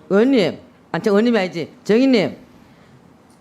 의원님, 의원님이 아니지, 정의님,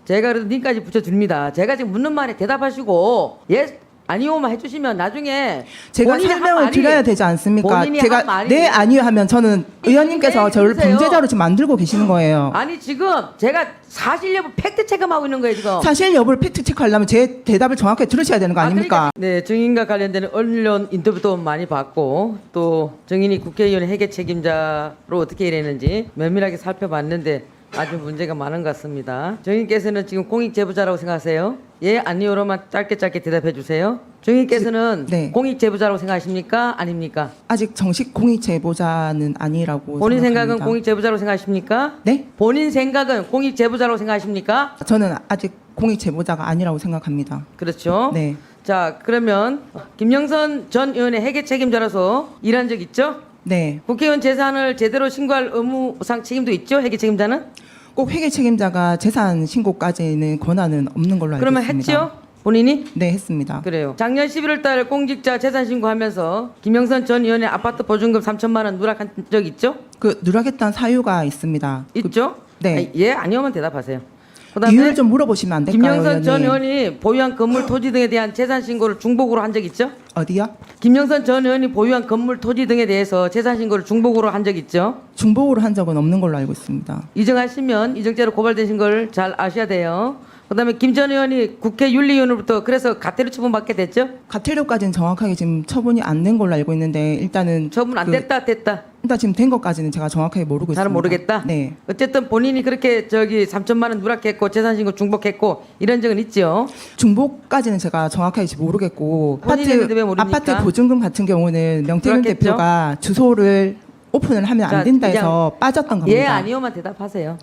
제가 그래도 님까지 붙여드립니다. 제가 지금 묻는 말에 대답하시고 예 아니오만 해주시면 나중에 제가 설명을 드려야 되지 않습니까? 제가 말이, 네 아니요 하면 저는 의원님께서 저를 범죄자로 지금 만들고 계시는 거예요. 아니 지금 제가 사실 여부 팩트 체크하고 있는 거예요 지금. 사실 여부를 팩트 체크하려면 제 대답을 정확하게 들으셔야 되는 거 아닙니까? 그러니까, 네, 증인과 관련되는 언론 인터뷰도 많이 봤고 또 증인이 국회의원 회계 책임자로 어떻게 일했는지 면밀하게 살펴봤는데 아주 문제가 많은 것 같습니다. 증인께서는 지금 공익 제보자라고 생각하세요? 예, 아니요로만 짧게 대답해 주세요. 증인께서는 네. 공익 제보자라고 생각하십니까? 아닙니까? 아직 정식 공익 제보자는 아니라고 본인 생각합니다. 생각은 공익 제보자로 생각하십니까? 네? 본인 생각은 공익 제보자로 생각하십니까? 저는 아직 공익 제보자가 아니라고 생각합니다. 그렇죠. 네. 자, 그러면 김영선 전 의원의 회계 책임자로서 일한 적 있죠? 네. 국회의원 재산을 제대로 신고할 의무상 책임도 있죠? 회계 책임자는? 꼭 회계 책임자가 재산 신고까지는 권한은 없는 걸로 알고 그러면 있습니다. 했죠? 본인이? 네, 했습니다. 그래요. 작년 11월 달 공직자 재산 신고하면서 김영선 전 의원의 아파트 보증금 3천만 원 누락한 적 있죠? 그 누락했던 사유가 있습니다. 있죠? 네. 예, 아니오면 대답하세요. 이유를 좀 물어보시면 안 될까요, 김영선 전 의원님? 의원이 보유한 건물 토지 등에 대한 재산 신고를 중복으로 한 적 있죠? 어디요? 김영선 전 의원이 보유한 건물 토지 등에 대해서 재산 신고를 중복으로 한 적 있죠? 중복으로 한 적은 없는 걸로 알고 있습니다. 이정하시면 이정죄로 고발되신 걸 잘 아셔야 돼요. 그다음에 김 전 의원이 국회 윤리위원으로부터 그래서 가태료 처분받게 됐죠? 가태료까지는 정확하게 지금 처분이 안 된 걸로 알고 있는데 일단은 처분 안 됐다. 일단 지금 된 것까지는 제가 정확하게 모르고 있습니다. 잘 모르겠다. 네. 어쨌든 본인이 그렇게 3천만 원 누락했고 재산신고 중복했고 이런 적은 있죠. 중복까지는 제가 정확하게 모르겠고 본인이 했는데 왜 모릅니까? 아파트 보증금 같은 경우는 명태균 누락했죠? 대표가 주소를 오픈을 하면 자, 안 된다 해서 빠졌던 겁니다. 예, 아니요만 대답하세요.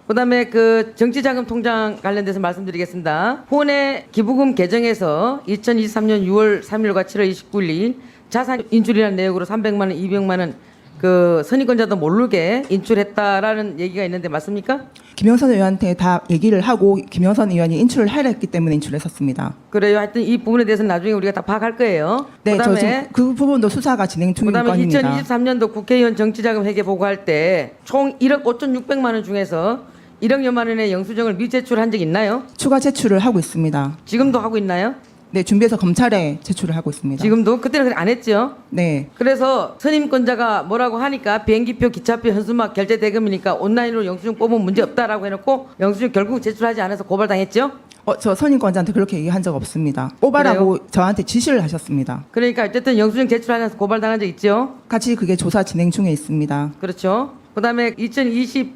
그다음에 그 정치자금 통장 관련돼서 말씀드리겠습니다. 후원의 기부금 개정에서 2023년 6월 3일과 7월 29일 자산 인출이라는 내역으로 300만 원, 200만 원 그 선의권자도 모르게 인출했다라는 얘기가 있는데 맞습니까? 김영선 의원한테 다 얘기를 하고 김영선 의원이 인출을 하려 했기 때문에 인출했었습니다. 그래요. 하여튼 이 부분에 대해서는 나중에 우리가 다 파악할 거예요. 네, 저 그다음에 지금 그 부분도 수사가 진행 중인 그다음에 건입니다. 2023년도 국회의원 정치자금 회계 보고할 때 총 1억 5,600만 원 중에서 1억여만 원의 영수증을 미제출한 적 있나요? 추가 제출을 하고 있습니다. 지금도 하고 있나요? 네, 준비해서 검찰에 제출을 하고 있습니다. 지금도? 그때는 그래 안 했죠? 네, 그래서 선임권자가 뭐라고 하니까 비행기표, 기차표, 현수막, 결제 대금이니까 온라인으로 영수증 뽑으면 문제 없다라고 해놓고 영수증 결국 제출하지 않아서 고발당했죠? 저 선임권자한테 그렇게 얘기한 적 없습니다. 뽑아라고 저한테 지시를 하셨습니다. 그러니까 어쨌든 영수증 제출하지 않아서 고발당한 적 있죠? 같이 그게 조사 진행 중에 있습니다. 그렇죠. 그다음에 2022년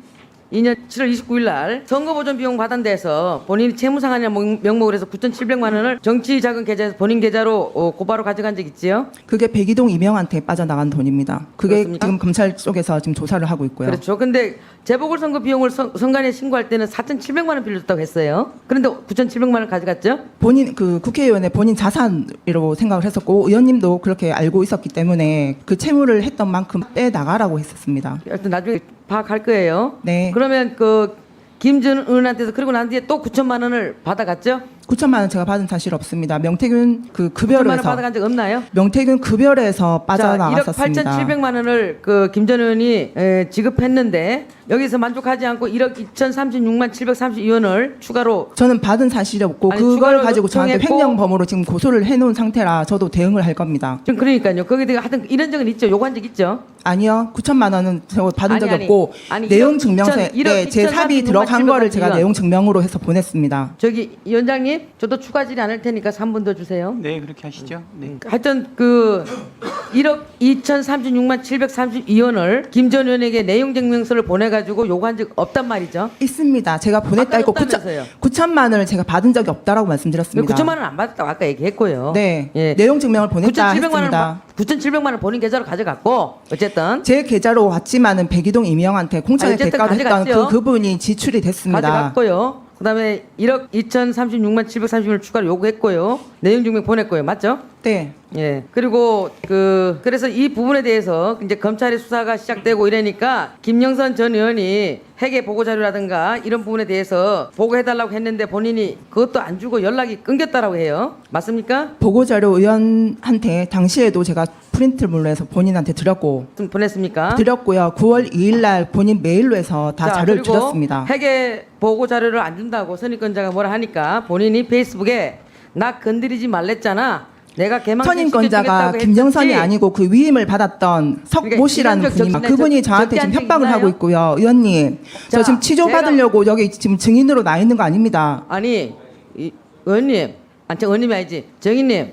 7월 29일 날 선거보전 비용 받은 데서 본인이 채무상환이라는 명목으로 해서 9,700만 원을 정치자금 계좌에서 본인 계좌로 고바로 가져간 적 있지요? 그게 백이동 이명한테 빠져나간 돈입니다. 그게 그렇습니까? 지금 검찰 쪽에서 지금 조사를 하고 있고요. 그렇죠. 근데 재보궐선거 비용을 선관위에 신고할 때는 4,700만 원 빌려줬다고 했어요. 그런데 9,700만 원 가져갔죠? 본인 그 국회의원의 본인 자산으로 생각을 했었고 의원님도 그렇게 알고 있었기 때문에 그 채무를 했던 만큼 빼 나가라고 했었습니다. 하여튼 나중에 파악할 거예요. 네. 그러면 그 김전 의원한테서 그리고 난 뒤에 또 9천만 원을 받아갔죠? 9천만 원 제가 받은 사실 없습니다. 명태균 그 9천만 원 급여로에서 받아간 적 없나요? 명태균 급여로에서 빠져나갔었습니다. 1억 8,700만 원을 그 김 전 의원이 지급했는데 여기서 만족하지 않고 1억 2,036만 732원을 추가로 저는 받은 사실이 없고 아니, 그걸 추가로 가지고 저한테 요청했고 횡령범으로 지금 고소를 해놓은 상태라 저도 대응을 할 겁니다. 좀 그러니까요. 거기에 대해 하여튼 이런 적은 있죠. 요구한 적 있죠. 아니요. 9천만 원은 저 받은 적이 아니, 없고 아니, 내용 1억 증명서에 2천, 1억 네, 제 삽입이 2,036만 들어간 거를 제가 732원. 내용 증명으로 해서 보냈습니다. 저기 위원장님 저도 추가 질의 않을 테니까 3분 더 주세요. 네, 그렇게 하시죠. 네. 하여튼 그 1억 2,036만 732원을 김 전 의원에게 내용 증명서를 보내가지고 요구한 적 없단 말이죠. 있습니다. 제가 보냈다 했고 없다면서요. 9천만 원을 제가 받은 적이 없다라고 말씀드렸습니다. 9천만 원 안 받았다고 아까 얘기했고요. 네. 예. 내용 증명을 보냈다 9,700만 했습니다. 9,700만 원 본인 계좌로 가져갔고 어쨌든 제 계좌로 왔지만은 백이동 이명한테 공천의 어쨌든 대가로 했던 가져갔죠. 그분이 지출이 됐습니다. 가져갔고요. 그다음에 1억 2,036만 730원을 추가로 요구했고요. 내용 증명 보냈고요. 맞죠? 네. 예. 그리고 그래서 이 부분에 대해서 이제 검찰의 수사가 시작되고 이러니까 김영선 전 의원이 회계 보고 자료라든가 이런 부분에 대해서 보고해달라고 했는데 본인이 그것도 안 주고 연락이 끊겼다라고 해요. 맞습니까? 보고자료 의원한테 당시에도 제가 프린트물로 해서 본인한테 드렸고 좀 보냈습니까? 드렸고요. 9월 2일 날 본인 메일로 해서 다 자, 자료를 그리고 드렸습니다. 회계 보고 자료를 안 준다고 선임권자가 뭐라 하니까 본인이 페이스북에 나 건드리지 말랬잖아. 내가 개망신 선임권자가 시켜주겠다고 김정선이 했었지. 아니고 그 위임을 받았던 석모 씨라는 그러니까 분입니다. 이념적 그분이 저한테 지금 적대한 협박을 적 하고 있나요? 있고요. 의원님, 저 자, 지금 치조 받으려고 여기 지금 증인으로 나 있는 거 아닙니다. 아니 의원님, 저 의원님이 아니지 정인님,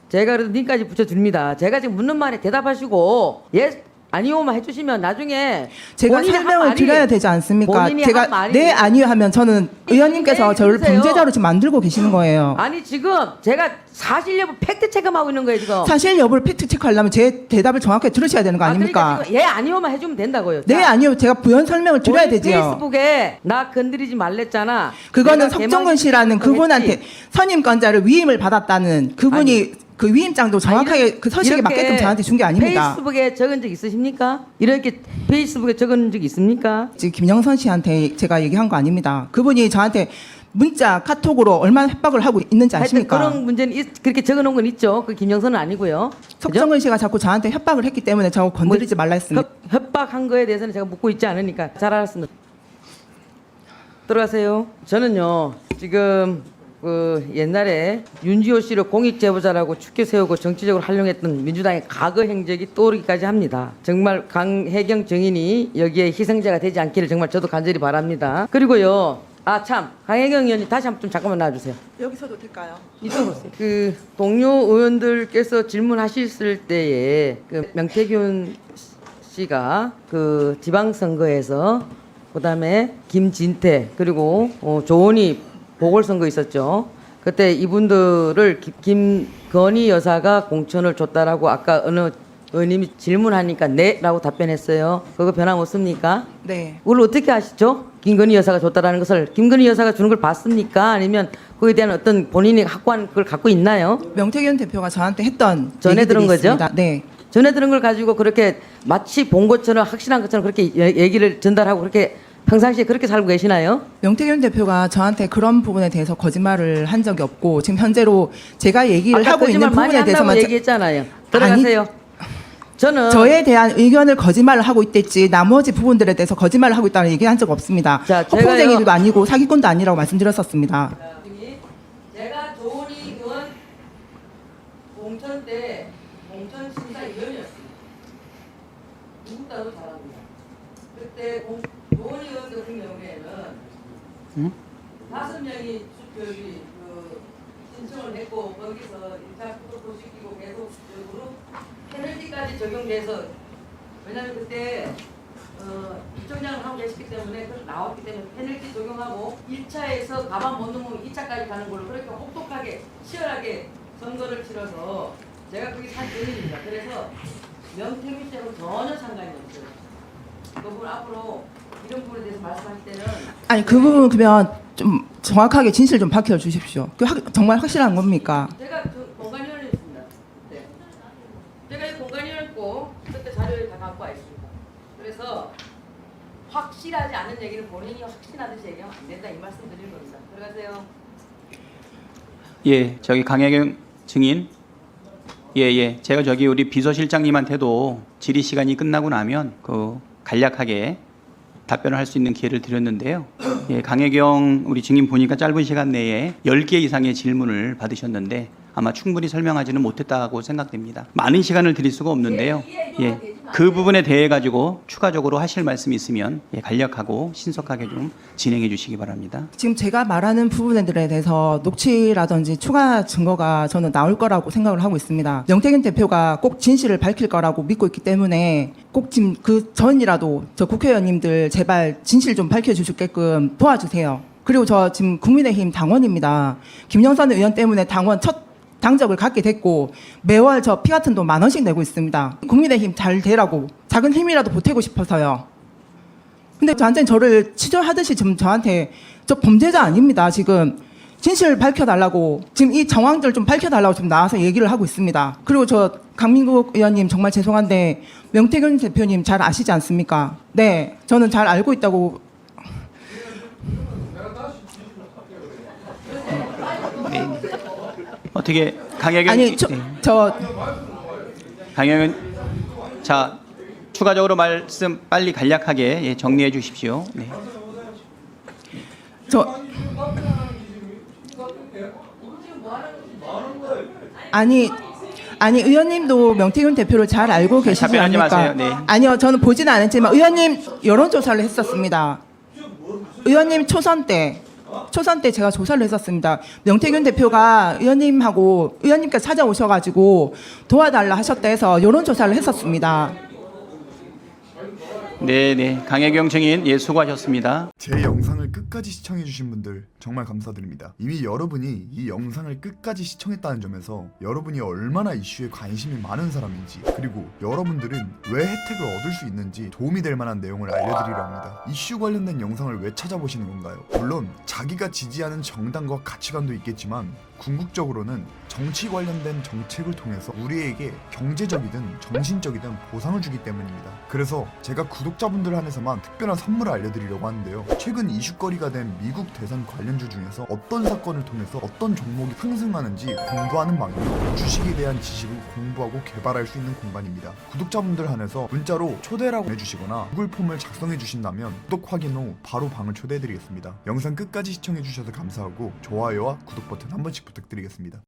제가 그래도 님까지 붙여줍니다. 제가 지금 묻는 말에 대답하시고 예 아니오만 해주시면 나중에 제가 본인이 한 설명을 말이- 드려야 되지 않습니까? 본인이 제가 한 말이- 네 아니요 하면 저는 의원님께서 네, 저를 해주세요. 범죄자로 지금 만들고 계시는 거예요. 아니 지금 제가 사실 여부 팩트 체크하고 있는 거예요 지금. 사실 여부를 팩트 체크하려면 제 대답을 정확하게 들으셔야 되는 거 아닙니까? 그러니까 지금 예 아니오만 해주면 된다고요. 네 자, 아니요 제가 부연 설명을 드려야 본인 되지요. 페이스북에 나 건드리지 말랬잖아. 그거는 내가 석정근 씨라는 개망신 그분한테 했지. 선임권자를 위임을 받았다는 그분이 아니. 그 위임장도 정확하게 아니, 그 서식에 이렇게 맞게끔 저한테 준 게 아닙니다. 페이스북에 적은 적 있으십니까? 이렇게 페이스북에 적은 적 있습니까? 지금 김영선 씨한테 제가 얘기한 거 아닙니다. 그분이 저한테 문자 카톡으로 얼마나 협박을 하고 있는지 하여튼 아십니까? 그런 문제는 그렇게 적어놓은 건 있죠. 그 김영선은 아니고요. 그죠? 석정근 씨가 자꾸 저한테 협박을 했기 때문에 저 건드리지 말라 했습니다. 협박한 거에 대해서는 제가 묻고 있지 않으니까 잘 알았습니다. 들어가세요. 저는요 지금 그 옛날에 윤지호 씨를 공익 제보자라고 축켜 세우고 정치적으로 활용했던 민주당의 과거 행적이 떠오르기까지 합니다. 정말 강혜경 증인이 여기에 희생자가 되지 않기를 정말 저도 간절히 바랍니다. 그리고요. 아 참 강혜경 의원님 다시 한번 좀 잠깐만 나와주세요. 여기서도 될까요? 이쪽으로 오세요. 그 동료 의원들께서 질문하셨을 때에 그 명태균 씨가 그 지방선거에서 그다음에 김진태 그리고 조은희 보궐선거 있었죠. 그때 이분들을 김건희 여사가 공천을 줬다라고 아까 어느 의원님이 질문하니까 네라고 답변했어요. 그거 변함없습니까? 네. 그걸 어떻게 아시죠? 김건희 여사가 줬다라는 것을 김건희 여사가 주는 걸 봤습니까? 아니면 그에 대한 어떤 본인이 확고한 그걸 갖고 있나요? 명태균 대표가 저한테 했던 전에 얘기들이 들은 거죠? 있습니다. 네. 전에 들은 걸 가지고 그렇게 마치 본 것처럼 확실한 것처럼 그렇게 얘기를 전달하고 그렇게 평상시에 그렇게 살고 계시나요? 명태균 대표가 저한테 그런 부분에 대해서 거짓말을 한 적이 없고 지금 현재로 제가 얘기를 아까 하고 있는 거짓말 많이 부분에 한다고 대해서만 얘기했잖아요. 들어가세요. 저는 저에 대한 의견을 거짓말을 하고 있댔지 나머지 부분들에 대해서 거짓말을 하고 있다는 얘기한 적 없습니다. 자, 허풍쟁이도 제가요- 아니고 사기꾼도 아니라고 말씀드렸었습니다. 제가 조은희 의원 공천 때 공천 심사위원이었습니다. 누구보다도 잘합니다. 그때 조은희 의원 같은 경우에는 5명이 그 신청을 했고 거기서 1차 프로포시키고 계속 그룹 페널티까지 적용돼서 왜냐하면 그때 입정장을 하고 계시기 때문에 그걸 나왔기 때문에 페널티 적용하고 1차에서 가만 못 넘으면 2차까지 가는 걸로 그렇게 혹독하게 치열하게 선거를 치러서 제가 거기 산 증인입니다. 그래서 명태균 씨하고 전혀 상관이 없어요. 그분 앞으로 이런 부분에 대해서 말씀하실 때는 아니 그 부분 그러면 좀 정확하게 진실 좀 밝혀 주십시오. 정말 확실한 겁니까? 제가 공간위원이었습니다. 네. 제가 이 공간위원이었고 그때 자료를 다 갖고 와 있습니다. 그래서 확실하지 않은 얘기를 본인이 확신하듯이 얘기하면 안 된다 이 말씀 드리는 겁니다. 들어가세요. 예, 저기 강혜경 증인. 예. 제가 저기 우리 비서실장님한테도 질의 시간이 끝나고 나면 그 간략하게 답변을 할 수 있는 기회를 드렸는데요. 예, 강혜경 우리 증인 보니까 짧은 시간 내에 10개 이상의 질문을 받으셨는데 아마 충분히 설명하지는 못했다고 생각됩니다. 많은 시간을 드릴 수가 없는데요. 예, 그 부분에 대해 가지고 추가적으로 하실 말씀이 있으면 간략하고 신속하게 좀 진행해 주시기 바랍니다. 지금 제가 말하는 부분들에 대해서 녹취라든지 추가 증거가 저는 나올 거라고 생각을 하고 있습니다. 명태균 대표가 꼭 진실을 밝힐 거라고 믿고 있기 때문에 꼭 지금 그 전이라도 저 국회의원님들 제발 진실 좀 밝혀주시게끔 도와주세요. 그리고 저 지금 국민의힘 당원입니다. 김영선 의원 때문에 당원 첫 당적을 갖게 됐고 매월 저 피 같은 돈 10,000원씩 내고 있습니다. 국민의힘 잘 되라고 작은 힘이라도 보태고 싶어서요. 근데 완전 저를 치료하듯이 지금 저한테 저 범죄자 아닙니다. 지금 진실을 밝혀달라고 지금 이 정황들 좀 밝혀달라고 지금 나와서 얘기를 하고 있습니다. 그리고 저 강민국 의원님 정말 죄송한데 명태균 대표님 잘 아시지 않습니까? 네, 저는 잘 알고 있다고. 어떻게 강혜경 아니 저 강영은 자 추가적으로 말씀 빨리 간략하게 예, 정리해 주십시오. 네. 저 아니 의원님도 명태균 대표를 잘 알고 계시지 답변하지 않습니까? 마세요. 네. 아니요, 저는 보지는 않았지만 의원님 여론조사를 했었습니다. 의원님 초선 때 제가 조사를 했었습니다. 명태균 대표가 의원님께서 찾아오셔가지고 도와달라 하셨다 해서 여론조사를 했었습니다. 네, 강혜경 증인 예 수고하셨습니다. 제 영상을 끝까지 시청해주신 분들 정말 감사드립니다. 이미 여러분이 이 영상을 끝까지 시청했다는 점에서 여러분이 얼마나 이슈에 관심이 많은 사람인지, 그리고 여러분들은 왜 혜택을 얻을 수 있는지 도움이 될 만한 내용을 알려드리려 합니다. 이슈 관련된 영상을 왜 찾아보시는 건가요? 물론 자기가 지지하는 정당과 가치관도 있겠지만 궁극적으로는 정치 관련된 정책을 통해서 우리에게 경제적이든 정신적이든 보상을 주기 때문입니다. 그래서 제가 구독자분들 한해서만 특별한 선물을 알려드리려고 하는데요. 최근 이슈거리가 된 미국 대선 관련주 중에서 어떤 사건을 통해서 어떤 종목이 상승하는지 공부하는 방이고, 주식에 대한 지식을 공부하고 개발할 수 있는 공간입니다. 구독자분들 한해서 문자로 초대라고 해주시거나 구글 폼을 작성해 주신다면 구독 확인 후 바로 방을 초대해드리겠습니다. 영상 끝까지 시청해 주셔서 감사하고 좋아요와 구독 버튼 한 번씩 부탁드리겠습니다.